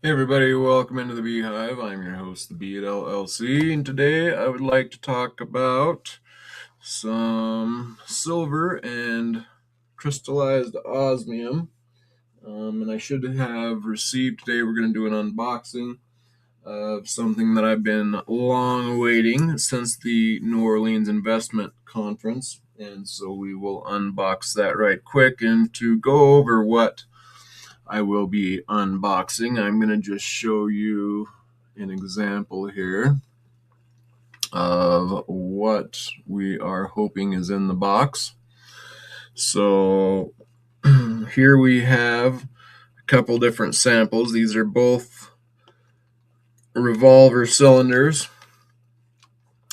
Hey everybody, welcome into the Beehive. I'm your host, the Bee at LLC, and today I would like to talk about some silver and crystallized osmium. And I should have received today, we're going to do an unboxing of something that I've been long awaiting since the New Orleans Investment Conference. And so we will unbox that right quick. And to go over what I will be unboxing, I'm going to just show you an example here of what we are hoping is in the box. So here we have a couple different samples. These are both revolver cylinders.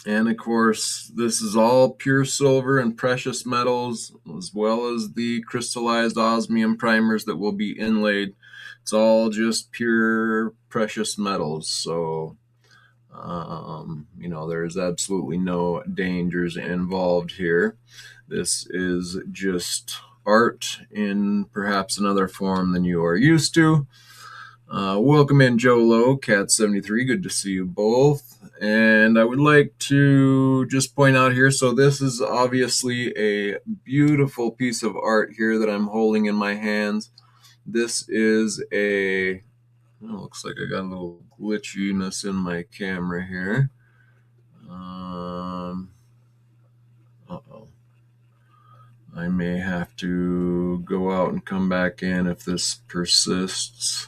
And of course, this is all pure silver and precious metals, as well as the crystallized osmium primers that will be inlaid. It's all just pure precious metals. So, there's absolutely no dangers involved here. This is just art in perhaps another form than you are used to. Welcome in, Joe Lowe, Cat73. Good to see you both. And I would like to just point out here, so this is obviously a beautiful piece of art here that I'm holding in my hands. This is looks like I got a little glitchiness in my camera here. Uh-oh. I may have to go out and come back in if this persists.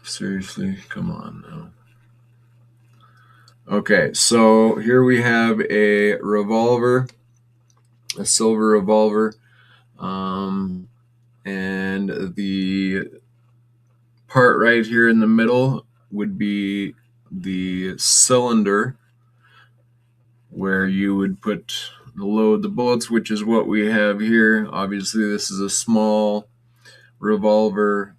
Seriously, come on now. Okay, so here we have a revolver, a silver revolver, and the part right here in the middle would be the cylinder where you would load the bullets, which is what we have here. Obviously, this is a small revolver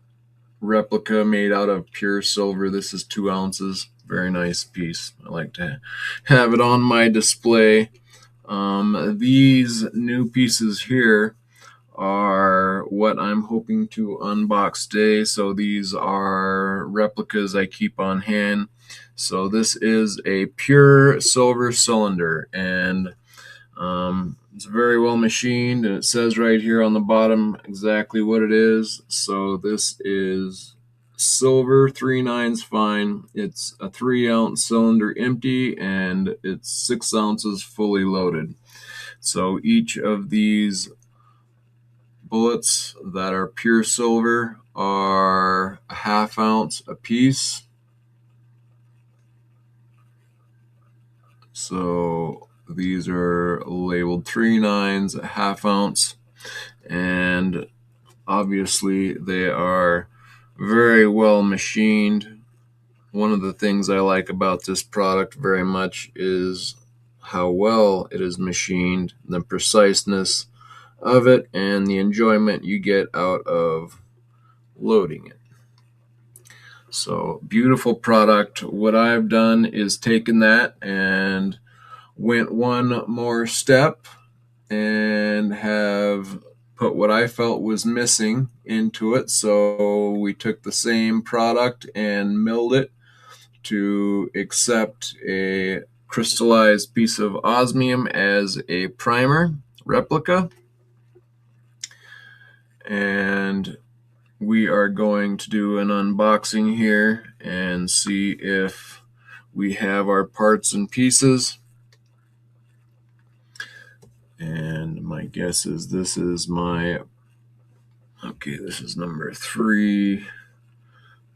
replica made out of pure silver. This is 2 ounces. Very nice piece. I like to have it on my display. These new pieces here are what I'm hoping to unbox today. So these are replicas I keep on hand. So this is a pure silver cylinder, and it's very well machined, and it says right here on the bottom exactly what it is. So this is silver 3/9 fine. It's a 3-ounce cylinder empty, and it's 6 ounces fully loaded. So each of these bullets that are pure silver are a 1/2 ounce a piece. So these are labeled 3/9, a 1/2 ounce, and obviously they are very well machined. One of the things I like about this product very much is how well it is machined, the preciseness of it, and the enjoyment you get out of loading it. So beautiful product. What I've done is taken that and went one more step and have put what I felt was missing into it. So we took the same product and milled it to accept a crystallized piece of osmium as a primer replica. And we are going to do an unboxing here and see if we have our parts and pieces. And my guess is this is this is number 3.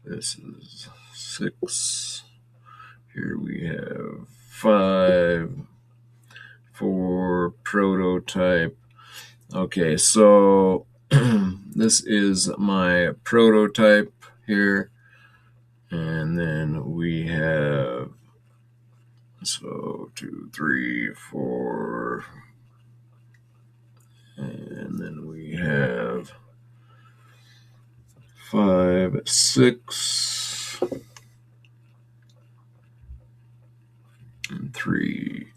This is 6. Here we have 5 for prototype. Okay, so this is my prototype here. And then we have 2, 3, 4. And then we have 5, 6, and 3,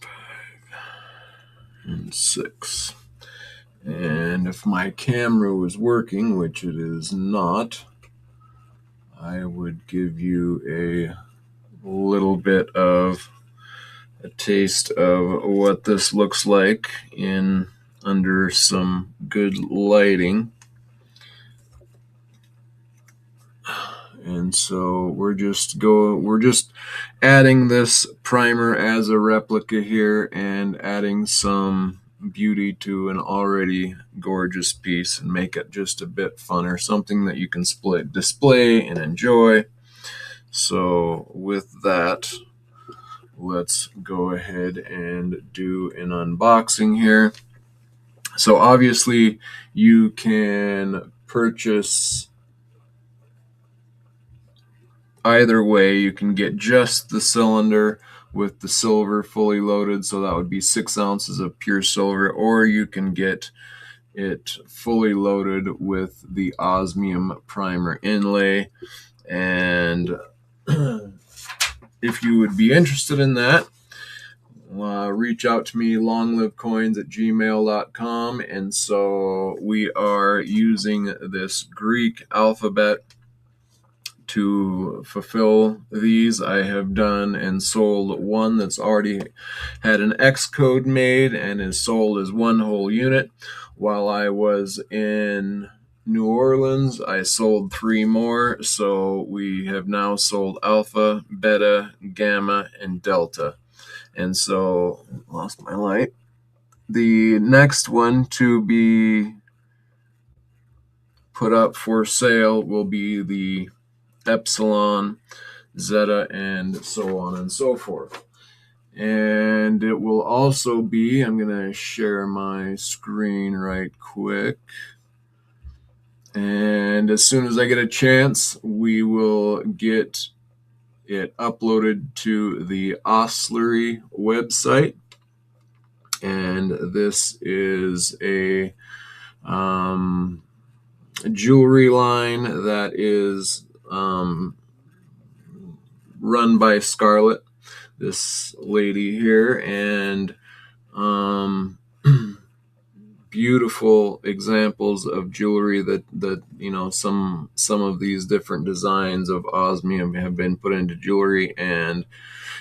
5, and 6. And if my camera was working, which it is not, I would give you a little bit of a taste of what this looks like in under some good lighting. And so we're just adding this primer as a replica here and adding some beauty to an already gorgeous piece and make it just a bit funner, something that you can display and enjoy. So with that, let's go ahead and do an unboxing here. So obviously you can purchase either way. You can get just the cylinder with the silver fully loaded, so that would be 6 ounces of pure silver, or you can get it fully loaded with the osmium primer inlay. And if you would be interested in that, reach out to me, longlivecoins@gmail.com. And so we are using this Greek alphabet to fulfill these. I have done and sold one that's already had an X code made and is sold as one whole unit. While I was in New Orleans, I sold 3 more. So we have now sold Alpha, Beta, Gamma, and Delta. And so, lost my light. The next one to be put up for sale will be the Epsilon, Zeta, and so on and so forth. And it will also be, I'm going to share my screen right quick. And as soon as I get a chance, we will get it uploaded to the Oslery website. And this is a jewelry line that is run by Scarlett, this lady here, and beautiful examples of jewelry that you know, some of these different designs of osmium have been put into jewelry. And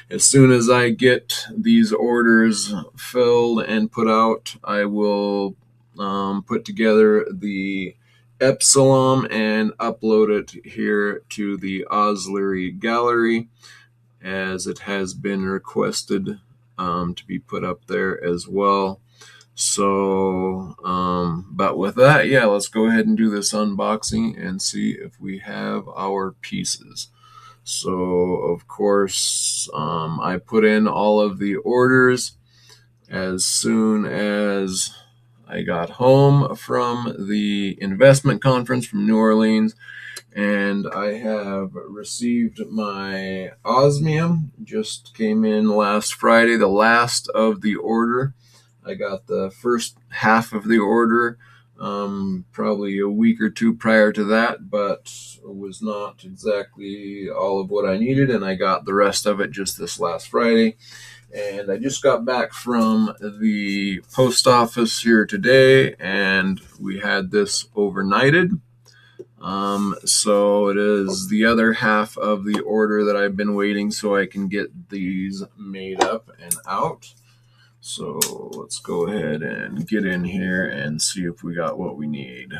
as soon as I get these orders filled and put out, I will put together the Epsilon and upload it here to the Oslery gallery, as it has been requested to be put up there as well. So, but with that, yeah, let's go ahead and do this unboxing and see if we have our pieces. So, of course, I put in all of the orders as soon as I got home from the investment conference from New Orleans, and I have received my osmium. Just came in last Friday, the last of the order. I got the first half of the order probably a week or two prior to that, but it was not exactly all of what I needed, and I got the rest of it just this last Friday. And I just got back from the post office here today, and we had this overnighted. So it is the other half of the order that I've been waiting so I can get these made up and out. So let's go ahead and get in here and see if we got what we need.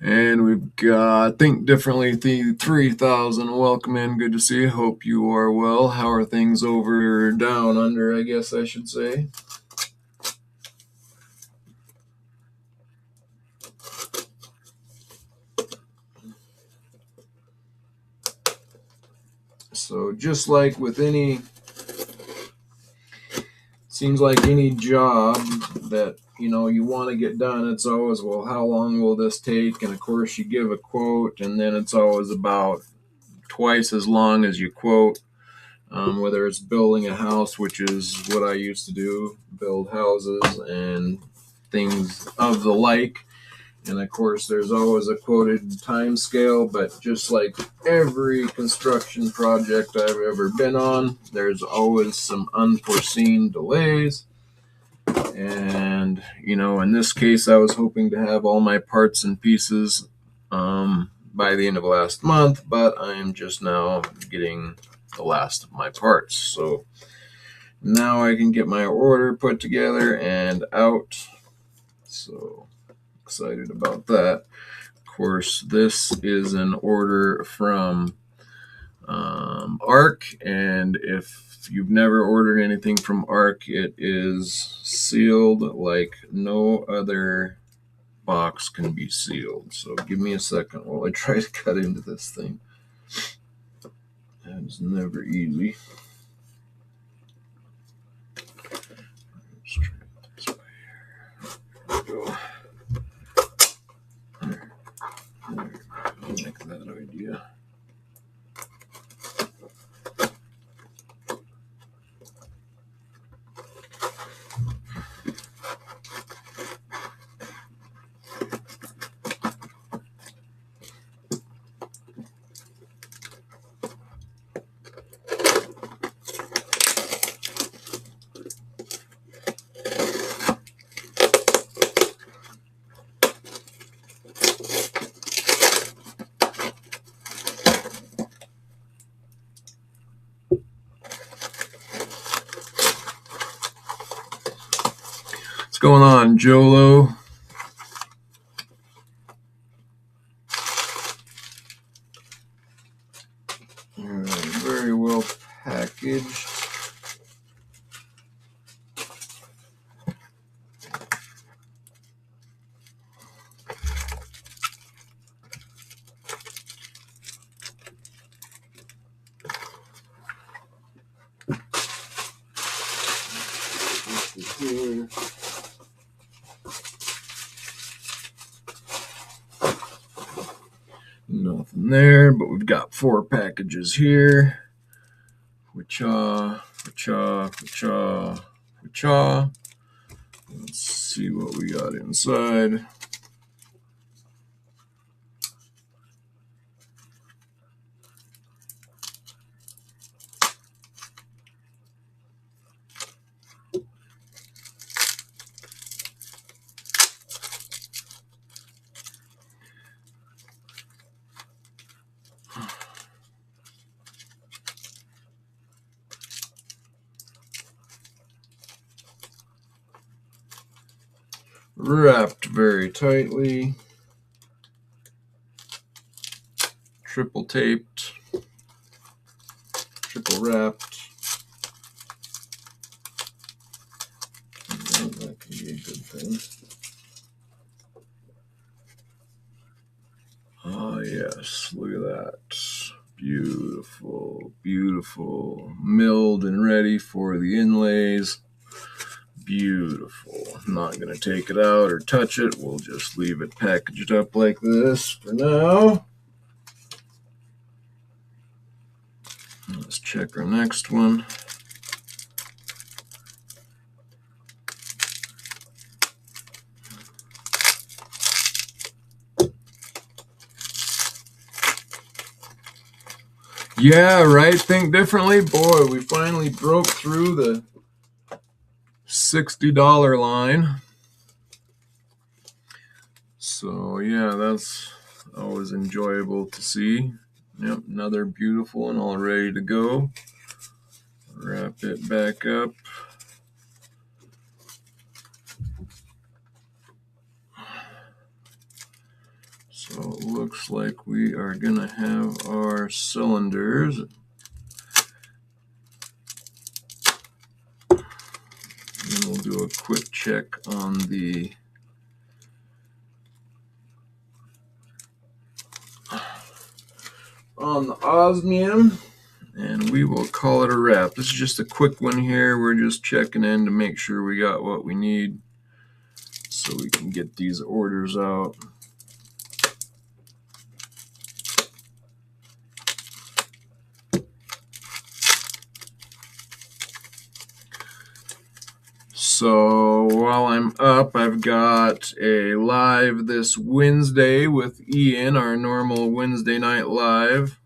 And we've got Think Differently 3000. Welcome in. Good to see you. Hope you are well. How are things over down under, I guess I should say. So just like with any, seems like any job that, you know, you want to get done, it's always, well, how long will this take? And of course you give a quote, and then it's always about twice as long as you quote, whether it's building a house, which is what I used to do, build houses and things of the like. And of course there's always a quoted time scale, but just like every construction project I've ever been on, there's always some unforeseen delays. And, you know, in this case, I was hoping to have all my parts and pieces by the end of last month, but I am just now getting the last of my parts. So now I can get my order put together and out. So excited about that. Of course, this is an order from ARC, and if you've never ordered anything from ARC, it is sealed like no other box can be sealed. So give me a second while I try to cut into this thing. That is never easy. Let's try it this way here. There we go. There. I like that idea. What's going on, Jolo? Very well packaged. Here. Nothing there, but we've got 4 packages here. Let's see what we got inside. Wrapped very tightly, triple taped, triple wrapped. That can be a good thing. Ah, yes, look at that. Beautiful, beautiful. Milled and ready for the inlays. Beautiful. I'm not going to take it out or touch it. We'll just leave it packaged up like this for now. Let's check our next one. Yeah, right? Think differently. Boy, we finally broke through the $60 line. So yeah, that's always enjoyable to see. Yep, another beautiful one all ready to go. Wrap it back up. So it looks like we are gonna have our cylinders. And we'll do a quick check on the osmium, and we will call it a wrap. This is just a quick one here. We're just checking in to make sure we got what we need so we can get these orders out. So while I'm up, I've got a live this Wednesday with Ian, our normal Wednesday night live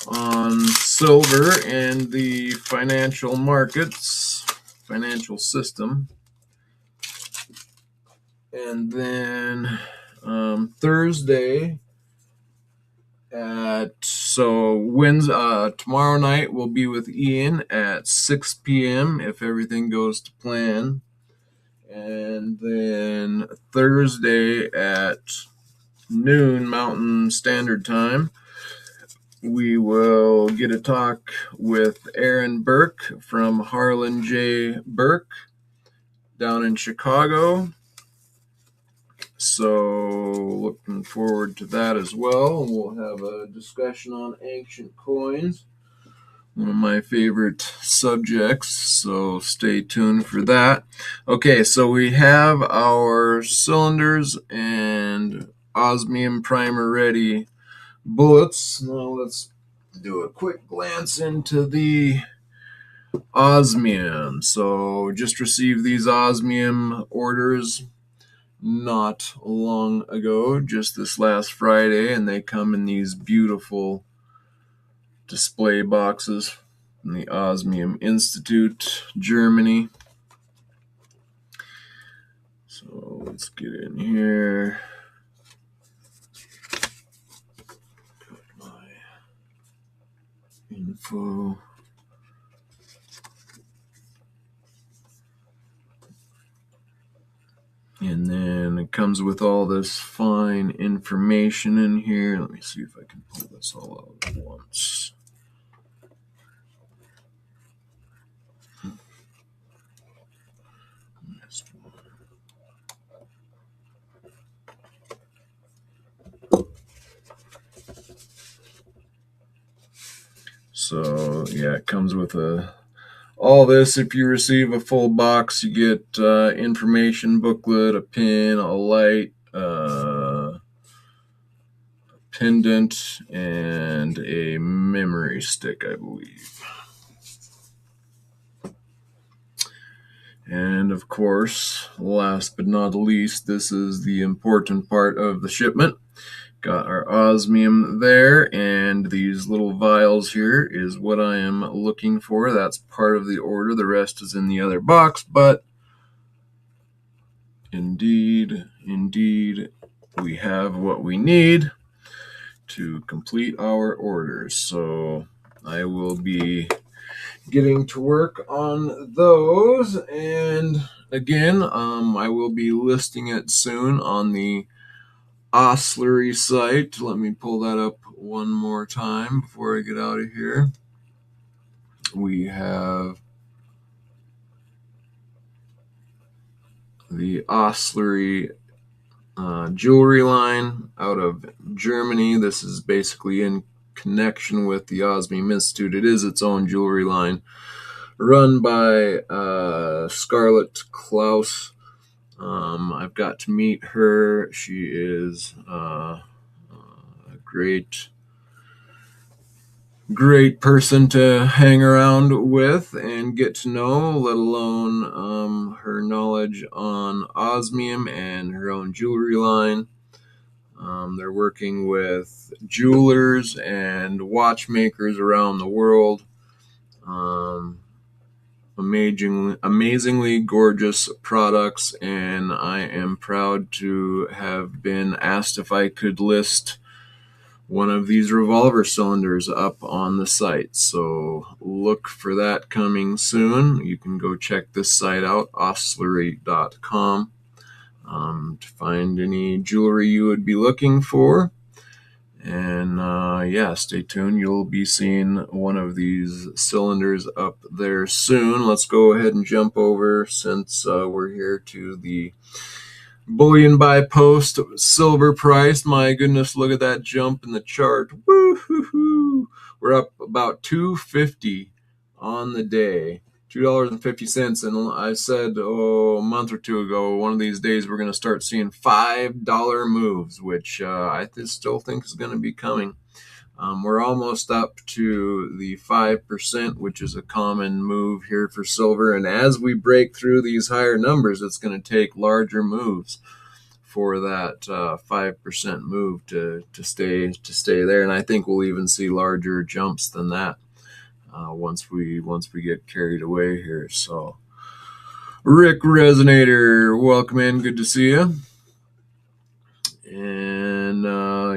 on silver and the financial markets. financial system. And then Thursday tomorrow night we'll be with Ian at 6 p.m. if everything goes to plan. And then Thursday at noon Mountain Standard Time, we will get a talk with Aaron Burke from Harlan J. Burke down in Chicago. So looking forward to that as well. We'll have a discussion on ancient coins, one of my favorite subjects, so stay tuned for that. Okay, so we have our cylinders and osmium primer ready bullets. Now let's do a quick glance into the osmium. So just received these osmium orders not long ago, just this last Friday, and they come in these beautiful display boxes from the Osmium Institute, Germany. So let's get in here. Got my info. And then it comes with all this fine information in here. Let me see if I can pull this all out at once. So yeah, it comes with all this. If you receive a full box, you get information booklet, a pin, a light, a pendant, and a memory stick, I believe. And of course, last but not least, this is the important part of the shipment. Got our osmium there, and these little vials here is what I am looking for. That's part of the order. The rest is in the other box, but indeed, we have what we need to complete our orders. So I will be getting to work on those, and again, I will be listing it soon on the Oslery site. Let me pull that up one more time before I get out of here. We have the Oslery jewelry line out of Germany. This is basically in connection with the Osmium Institute. It is its own jewelry line run by Scarlett Klaus. I've got to meet her. She is a great person to hang around with and get to know, let alone her knowledge on osmium and her own jewelry line. They're working with jewelers and watchmakers around the world. Amazingly gorgeous products, and I am proud to have been asked if I could list one of these revolver cylinders up on the site. So look for that coming soon. You can go check this site out, oslery.com, to find any jewelry you would be looking for. And yeah, stay tuned. You'll be seeing one of these cylinders up there soon. Let's go ahead and jump over, since we're here, to the bullion by post silver price. My goodness, look at that jump in the chart. Woo-hoo-hoo. We're up about $2.50 on the day. $2.50. And I said, a month or two ago, one of these days we're going to start seeing $5 moves, which I still think is going to be coming. We're almost up to the 5%, which is a common move here for silver. And as we break through these higher numbers, it's going to take larger moves for that 5% move to stay there. And I think we'll even see larger jumps than that once we get carried away here. So Rick Resonator, welcome in. Good to see you. And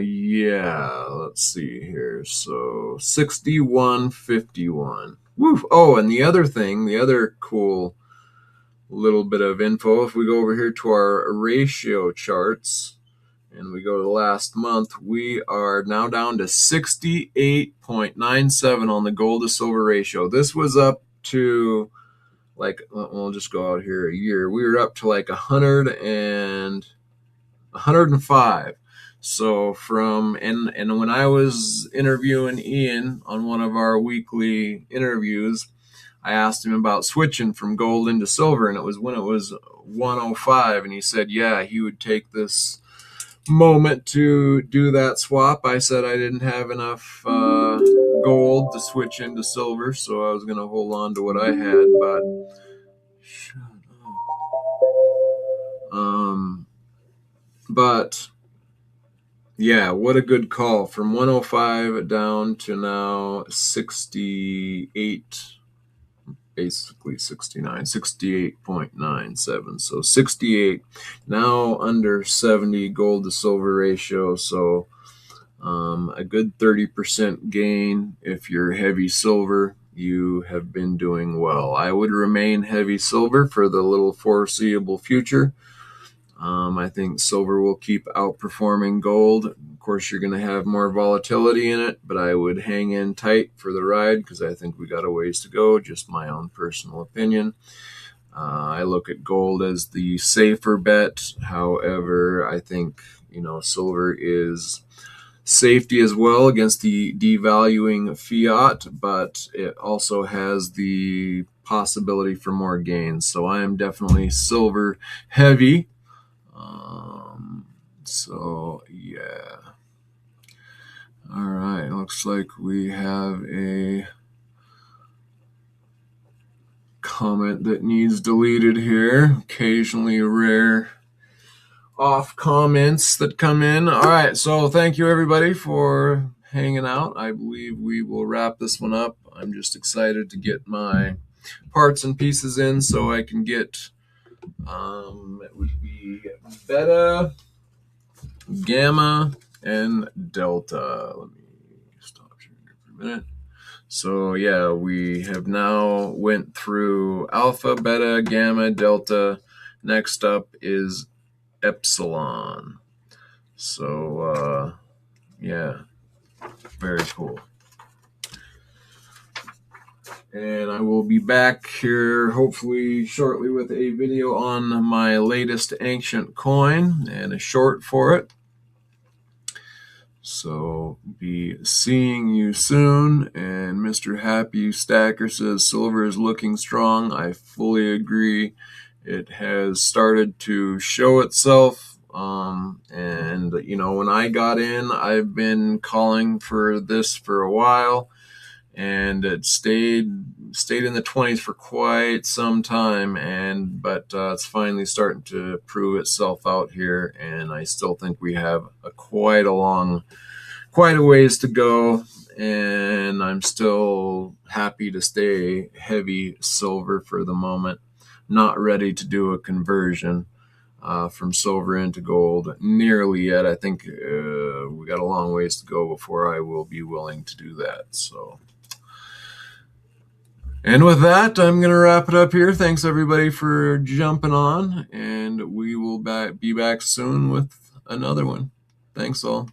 yeah, let's see here. So 61.51. Woof. Oh, and the other thing, the other cool little bit of info, if we go over here to our ratio charts and we go to the last month, we are now down to 68.97 on the gold to silver ratio. This was up to, like, we'll just go out here a year. We were up to like 105. So and when I was interviewing Ian on one of our weekly interviews, I asked him about switching from gold into silver, and it was when it was 105, and he said, yeah, he would take this moment to do that swap. I said I didn't have enough gold to switch into silver, so I was going to hold on to what I had, but shut up. But yeah, what a good call. From 105 down to now 68, basically 69, 68.97. So 68, now under 70 gold to silver ratio. So a good 30% gain. If you're heavy silver, you have been doing well. I would remain heavy silver for the little foreseeable future. I think silver will keep outperforming gold. Of course, you're going to have more volatility in it, but I would hang in tight for the ride because I think we got a ways to go, just my own personal opinion. I look at gold as the safer bet. However, I think, silver is safety as well against the devaluing fiat, but it also has the possibility for more gains. So I am definitely silver heavy. So yeah. All right, looks like we have a comment that needs deleted here. Occasionally rare off comments that come in. All right, so thank you everybody for hanging out. I believe we will wrap this one up. I'm just excited to get my parts and pieces in so I can get it would be beta, gamma, and delta. Let me stop sharing here for a minute. So yeah, we have now went through alpha, beta, gamma, delta. Next up is epsilon. So yeah, very cool. And I will be back here hopefully shortly with a video on my latest ancient coin and a short for it. So be seeing you soon. And Mr. Happy Stacker says silver is looking strong. I fully agree. It has started to show itself. And when I got in, I've been calling for this for a while, and it stayed in the 20s for quite some time, but it's finally starting to prove itself out here, and I still think we have quite a ways to go, and I'm still happy to stay heavy silver for the moment. Not ready to do a conversion from silver into gold nearly yet. I think we got a long ways to go before I will be willing to do that. So, and with that, I'm going to wrap it up here. Thanks everybody for jumping on, and we will be back soon with another one. Thanks all.